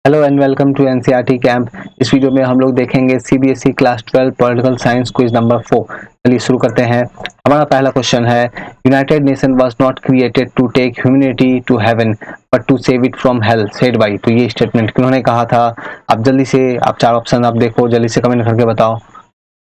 Hello and welcome to NCERT camp. इस video में हम लोग देखेंगे CBSE class 12 political science quiz number 4। चलिए शुरू करते हैं। हमारा पहला क्वेश्चन है, United Nation was not created to take humanity to heaven but to save it from hell, said by. तो ये स्टेटमेंट किन्होंने कहा था? आप जल्दी से आप चार ऑप्शन आप देखो, जल्दी से कमेंट करके बताओ।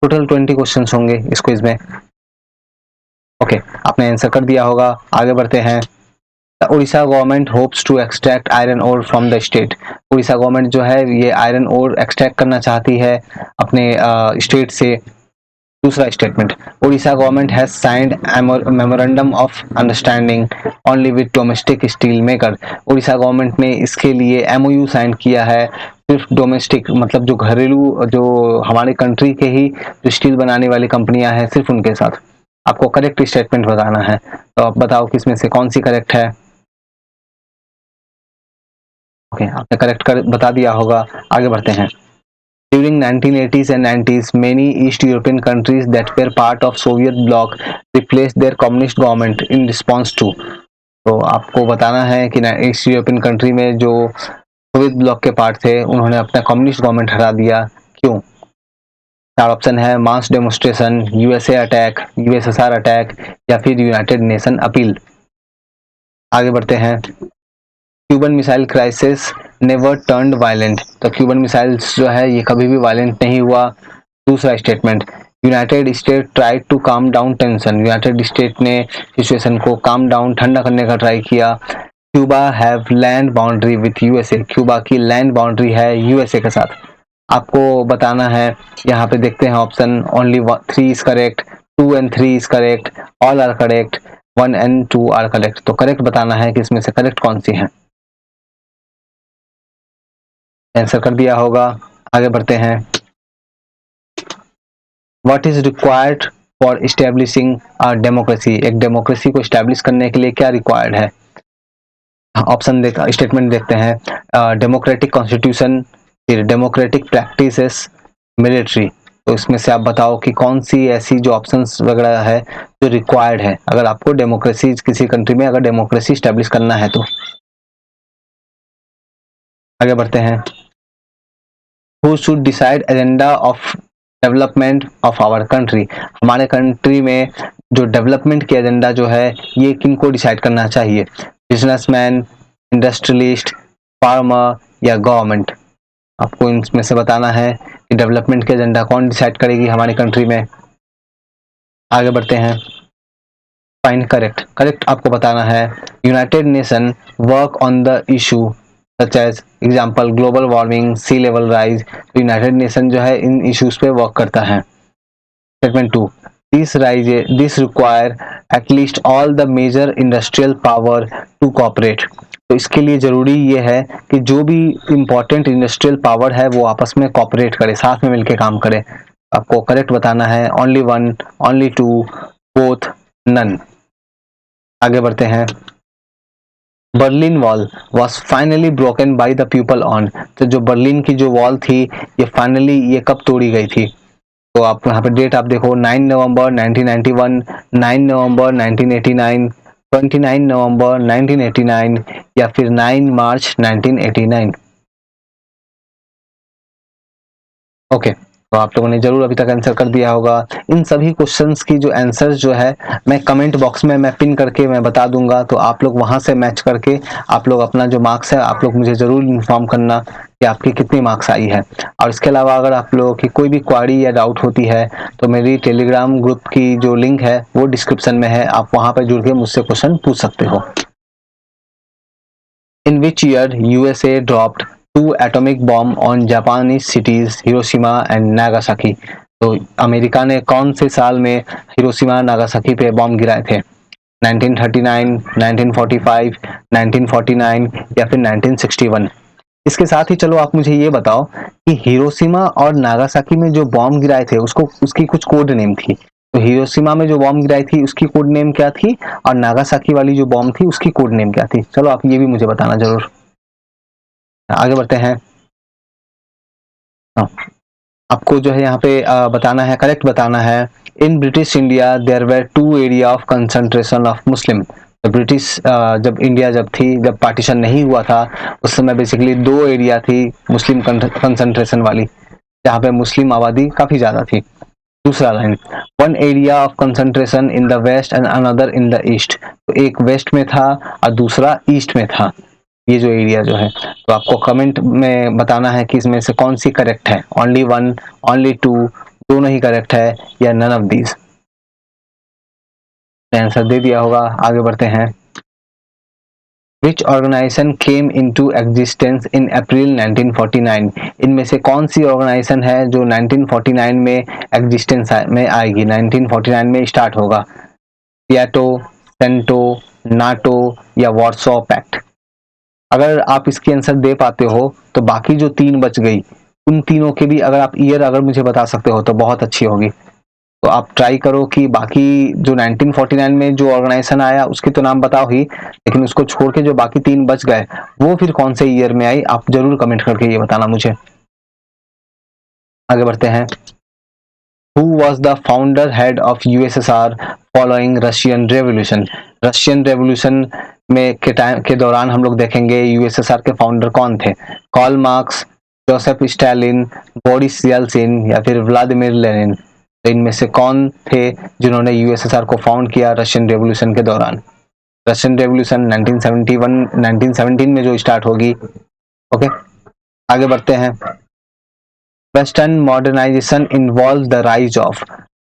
टोटल 20 क्वेश्चन होंगे इस क्विज में। ओके, आपने आंसर कर दिया होगा। आगे बढ़ते हैं। Orissa government hopes to extract iron ore from the state. Orissa government जो है ये आयरन ओर एक्सट्रैक्ट करना चाहती है अपने स्टेट से। दूसरा statement, Orissa government has signed memorandum of understanding only with domestic steel maker. Orissa government ने इसके लिए एमओयू साइन किया है सिर्फ डोमेस्टिक, मतलब जो घरेलू, जो हमारे कंट्री के ही जो स्टील बनाने वाली कंपनियां हैं सिर्फ उनके साथ। आपको करेक्ट स्टेटमेंट बताना है, तो आप बताओ किसमें से कौन सी करेक्ट है। ओके, आपने करेक्ट कर बता दिया होगा। आगे बढ़ते हैं। During 1980s and 90s, many East European countries that were part of Soviet bloc replaced their communist government in response to। तो आपको बताना है कि ईस्ट यूरोपियन कंट्री में जो सोवियत ब्लॉक के पार्ट थे उन्होंने अपना कम्युनिस्ट गवर्नमेंट हटा दिया। क्यों? चार ऑप्शन है, mass demonstration, USA attack, USSR attack, या फिर यूनाइटेड नेशन अपील। आगे बढ़ते हैं। Cuban missile crisis never turned violent. तो क्यूबन मिसाइल्स जो है ये कभी भी वायलेंट नहीं हुआ। दूसरा statement, United State tried to calm down tension. United State ने सिचुएशन को काम डाउन, ठंडा करने का ट्राई किया। Cuba have land boundary with USA. Cuba की लैंड बाउंड्री है यूएसए के साथ। आपको बताना है, यहाँ पे देखते हैं option, only 3 is correct, 2 and 3 is correct, all are correct, 1 and 2 are correct. तो करेक्ट बताना है कि इसमें से करेक्ट कौन सी है। आंसर कर दिया होगा। आगे बढ़ते हैं। What is required for establishing a democracy. एक डेमोक्रेसी को इस्टेब्लिश करने के लिए क्या रिक्वायर्ड है? ऑप्शन स्टेटमेंट देखते हैं। डेमोक्रेटिक कॉन्स्टिट्यूशन, फिर डेमोक्रेटिक प्रैक्टिसेस, मिलिट्री। तो इसमें से आप बताओ कि कौन सी ऐसी जो ऑप्शंस वगैरह है जो रिक्वायर्ड है अगर आपको डेमोक्रेसी किसी कंट्री में अगर डेमोक्रेसी इस्टेब्लिश करना है तो। आगे बढ़ते हैं। Who should decide agenda of development of our country. हमारे कंट्री में जो डेवलपमेंट की एजेंडा जो है ये किनको डिसाइड करना चाहिए? बिजनेसमैन, इंडस्ट्रियलिस्ट, फार्मर या गवर्नमेंट। आपको इनमें से बताना है कि डेवलपमेंट की एजेंडा कौन डिसाइड करेगी हमारी कंट्री में। आगे बढ़ते हैं। Find correct. करेक्ट आपको बताना है, United Nation work on the issue such as example global warming, sea level rise. United Nation जो है इन इश्यूज पे वर्क करता है। Statement 2, this require at least all the major industrial power to cooperate. तो इसके लिए जरूरी ये है कि जो भी इंपॉर्टेंट इंडस्ट्रियल पावर है वो आपस में कॉपरेट करे, साथ में मिलकर काम करे। आपको करेक्ट बताना है, ओनली 1, ओनली 2, बोथ, नन। आगे बढ़ते हैं। Berlin wall was finally broken by the people on. तो जो बर्लिन की जो वॉल थी ये फाइनली ये कब तोड़ी गई थी? तो आप यहाँ पे डेट आप देखो, 9 नवंबर 1991, 9 नवंबर 1989, 29 नवंबर 1989 या फिर 9 मार्च 1989। ओके, तो आप लोगों ने जरूर अभी तक आंसर कर दिया होगा। इन सभी क्वेश्चंस की जो आंसर्स जो है मैं कमेंट बॉक्स में मैं पिन करके मैं बता दूंगा, तो आप लोग वहां से मैच करके आप लोग अपना जो मार्क्स है आप लोग मुझे जरूर इन्फॉर्म करना कि आपकी कितनी मार्क्स आई है। और इसके अलावा अगर आप लोगों की कोई भी क्वारी या डाउट होती है तो मेरी टेलीग्राम ग्रुप की जो लिंक है वो डिस्क्रिप्शन में है, आप वहां पर जुड़ के मुझसे क्वेश्चन पूछ सकते हो। In which year USA dropped 2 atomic bomb on Japanese cities Hiroshima and Nagasaki? तो अमेरिका ने कौन से साल में हिरोशिमा नागासाकी पे बॉम्ब गिराए थे? 1939, 1945, 1949 या फिर 1961। इसके साथ ही चलो आप मुझे ये बताओ कि हिरोशिमा और नागासाकी में जो बॉम्ब गिराए थे उसको उसकी कुछ कोड नेम थी। तो हिरोशिमा में जो बॉम्ब गिराई थी उसकी कोड नेम क्या थी, और नागासाकी वाली जो बॉम्ब थी उसकी कोड नेम क्या थी? चलो आप ये भी मुझे बताना जरूर। आगे बढ़ते हैं। हाँ, आपको जो है यहाँ पे बताना है, करेक्ट बताना है। In British India there were 2 area of concentration of Muslim. जब इंडिया जब पार्टीशन नहीं हुआ था, उस समय बेसिकली 2 एरिया थी मुस्लिम कंसंट्रेशन वाली, जहाँ पे मुस्लिम आबादी काफ़ी ज़्यादा थी। दूसरा line, one area of concentration in the west and another in the east. तो एक वेस्ट में था और दूसरा ईस्ट में था, ये जो एरिया जो है। तो आपको कमेंट में बताना है कि इसमें से कौन सी करेक्ट है, ओनली वन, ओनली टू, दोनों ही करेक्ट है, या नन ऑफ दीज। आंसर दे दिया होगा, आगे बढ़ते हैं। Which organization came into existence in April 1949? इनमें से कौन सी ऑर्गेनाइजेशन है जो 1949 में एग्जिस्टेंस में आएगी, 1949 में स्टार्ट होगा? सियाटो, सेंटो, नाटो या वॉर्सो पैक्ट? अगर आप इसकी आंसर दे पाते हो तो बाकी जो 3 बच गई, उन तीनों के भी अगर आप ईयर अगर मुझे बता सकते हो तो बहुत अच्छी होगी। तो आप ट्राई करो कि बाकी जो 1949 में जो ऑर्गेनाइजेशन आया उसकी तो नाम बताओ ही, लेकिन उसको छोड़ के जो बाकी 3 बच गए वो फिर कौन से ईयर में आई, आप जरूर कमेंट करके ये बताना मुझे। आगे बढ़ते हैं। Who was the founder head of USSR following Russian Revolution? Russian revolution में के दौरान हम लोग देखेंगे यूएसएसआर के फाउंडर कौन थे? Karl Marx, Joseph Stalin, Boris Yeltsin या फिर व्लादिमीर लेनिन? तो इनमें से कौन थे जिन्होंने यूएसएसआर को फाउंड किया रशियन रेवोल्यूशन के दौरान? रशियन रेवोल्यूशन 1971 1917 में जो स्टार्ट होगी। ओके, आगे बढ़ते हैं। Western modernisation involve the rise of.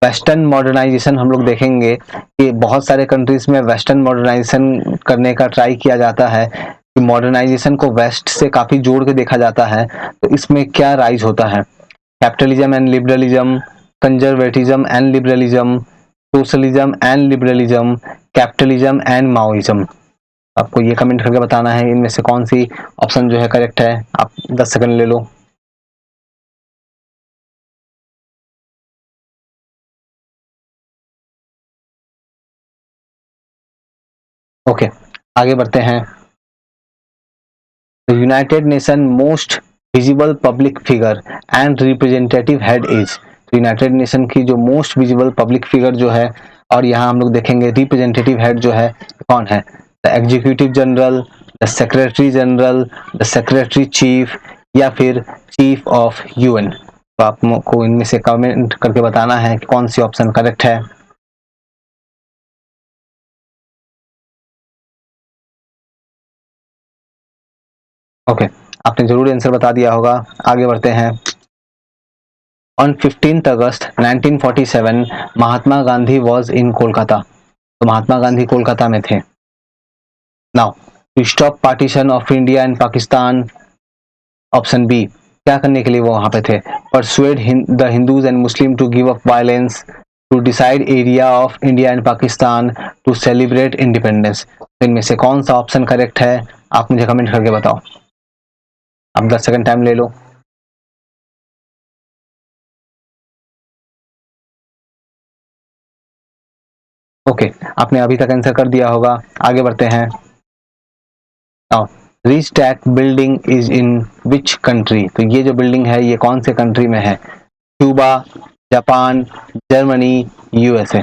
Western modernisation हम लोग देखेंगे कि बहुत सारे कंट्रीज में वेस्टर्न मॉडर्नाइजेशन करने का ट्राई किया जाता है कि मॉडर्नाइजेशन को वेस्ट से काफी जोड़ के देखा जाता है। तो इसमें क्या राइज होता है? Capitalism and liberalism, conservatism and liberalism, socialism and liberalism, capitalism and Maoism? आपको ये कमेंट करके बताना है इनमें से कौन सी ऑप्शन जो है करेक्ट है। आप 10 सेकंड ले लो। ओके, आगे बढ़ते हैं। The United Nation most visible public figure and representative head is। तो यूनाइटेड नेशन की जो मोस्ट विजिबल पब्लिक फिगर जो है, और यहाँ हम लोग देखेंगे रिप्रेजेंटेटिव हेड जो है कौन है? The executive general, the secretary general, the secretary chief या फिर चीफ ऑफ यूएन? तो आपको इनमें से कमेंट करके बताना है कि कौन सी ऑप्शन करेक्ट है। ओके, आपने जरूर आंसर बता दिया होगा, आगे बढ़ते हैं। On 15 August 1947 Mahatma Gandhi was in Kolkata. तो महात्मा गांधी कोलकाता में थे। Now to stop partition of India and Pakistan, option B, क्या करने के लिए वो वहां पे थे? Persuade the Hindus and Muslim to give up violence, to decide area of India and Pakistan, to celebrate independence? इनमें से कौन सा ऑप्शन करेक्ट है, आप मुझे कमेंट करके बताओ। आप 10 सेकंड टाइम ले लो। ओके, आपने अभी तक आंसर कर दिया होगा, आगे बढ़ते हैं। Now Reichstag building is in which country? तो ये जो बिल्डिंग है ये कौन से कंट्री में है? Cuba, Japan, Germany, USA?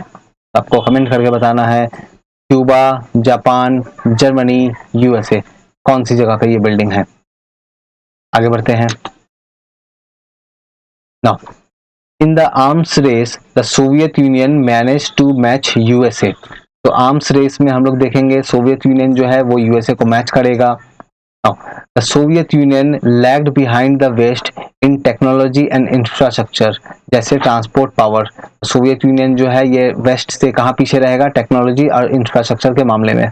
आपको कमेंट करके बताना है क्यूबा, जापान, जर्मनी, यूएसए, कौन सी जगह पे ये बिल्डिंग है। आगे बढ़ते हैं। Now in the arms race the Soviet Union manage to match USA. तो आर्म्स रेस में हम लोग देखेंगे सोवियत यूनियन जो है वो यूएसए को मैच करेगा। Now, the Soviet Union lagged behind the West in technology and infrastructure, जैसे ट्रांसपोर्ट पावर। सोवियत यूनियन जो है ये वेस्ट से कहाँ पीछे रहेगा? टेक्नोलॉजी और इंफ्रास्ट्रक्चर के मामले में।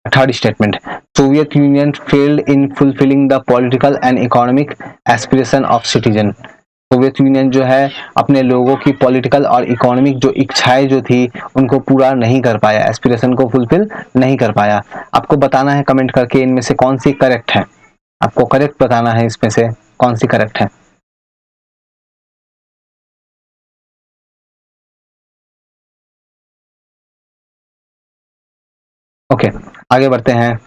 Third statement, Soviet union failed in fulfilling the political and economic aspiration of citizen. Soviet union जो है अपने लोगों की पॉलिटिकल और इकोनॉमिक जो इच्छाएं जो थी उनको पूरा नहीं कर पाया, एस्पिरेशन को फुलफिल नहीं कर पाया। आपको बताना है कमेंट करके इनमें से कौन सी करेक्ट है, आपको करेक्ट बताना है इसमें से कौन सी करेक्ट है। ओके, आगे बढ़ते हैं।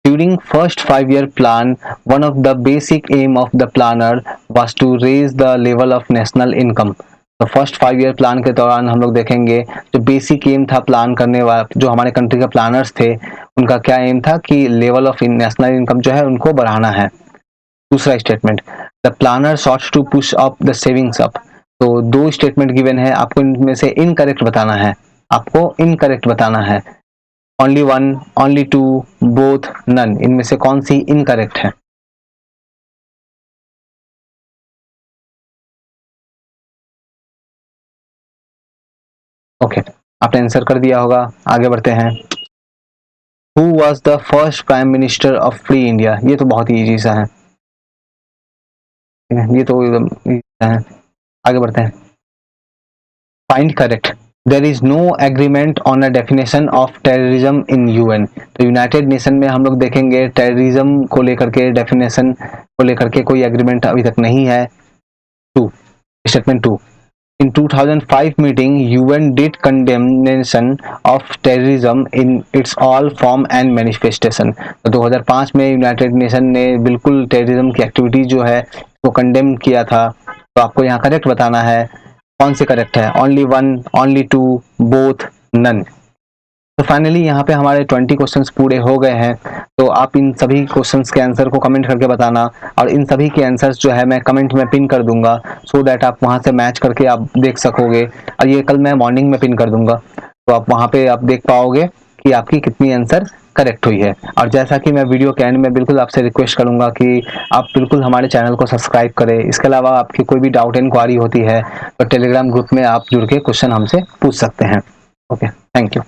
During first 5-year plan, one of the basic aim of the planner was to raise the level of national income. तो फर्स्ट 5 ईयर प्लान के दौरान हम लोग देखेंगे जो बेसिक एम था प्लान करने वाला, जो हमारे कंट्री के प्लानर्स थे, उनका क्या एम था कि लेवल ऑफ नेशनल इनकम जो है उनको बढ़ाना है। दूसरा statement, the planner sought to push up the savings up. तो 2 स्टेटमेंट गिवन है, आपको इनमें से इनकरेक्ट बताना है, आपको इनकरेक्ट बताना है। ओनली 1, ओनली 2, बोथ, नन, इनमें से कौन सी इनकरेक्ट है? ओके, आपने आंसर कर दिया होगा, आगे बढ़ते हैं। Who was the first prime minister of free India? ये तो बहुत ही इजी सा है, ये तो एकदम easy सा है, आगे बढ़ते हैं। Find correct. There is no agreement on a definition of terrorism in UN. तो यूनाइटेड नेशन में हम लोग देखेंगे टेररिज्म को लेकर के डेफिनेशन को लेकर के कोई एग्रीमेंट अभी तक नहीं है। 2, statement 2, in 2005 meeting UN did condemnation of terrorism in its all form and manifestation। तो 2005 में यूनाइटेड नेशन ने बिल्कुल टेररिज्म की एक्टिविटी जो है वो कंडेम किया था। तो आपको यहाँ करेक्ट बताना है, कौन से करेक्ट है? Only 1, only 2, both, none. तो फाइनली यहाँ पे हमारे 20 क्वेश्चंस पूरे हो गए हैं। तो आप इन सभी क्वेश्चंस के आंसर को कमेंट करके बताना, और इन सभी के आंसर्स जो है मैं कमेंट में पिन कर दूंगा, सो दैट आप वहाँ से मैच करके आप देख सकोगे। और ये कल मैं मॉर्निंग में पिन कर दूंगा, तो आप वहाँ पे आप देख पाओगे कि आपकी कितनी आंसर करेक्ट हुई है। और जैसा कि मैं वीडियो के एंड में बिल्कुल आपसे रिक्वेस्ट करूंगा कि आप बिल्कुल हमारे चैनल को सब्सक्राइब करें। इसके अलावा आपकी कोई भी डाउट इंक्वायरी होती है तो टेलीग्राम ग्रुप में आप जुड़ के क्वेश्चन हमसे पूछ सकते हैं। Okay, thank you.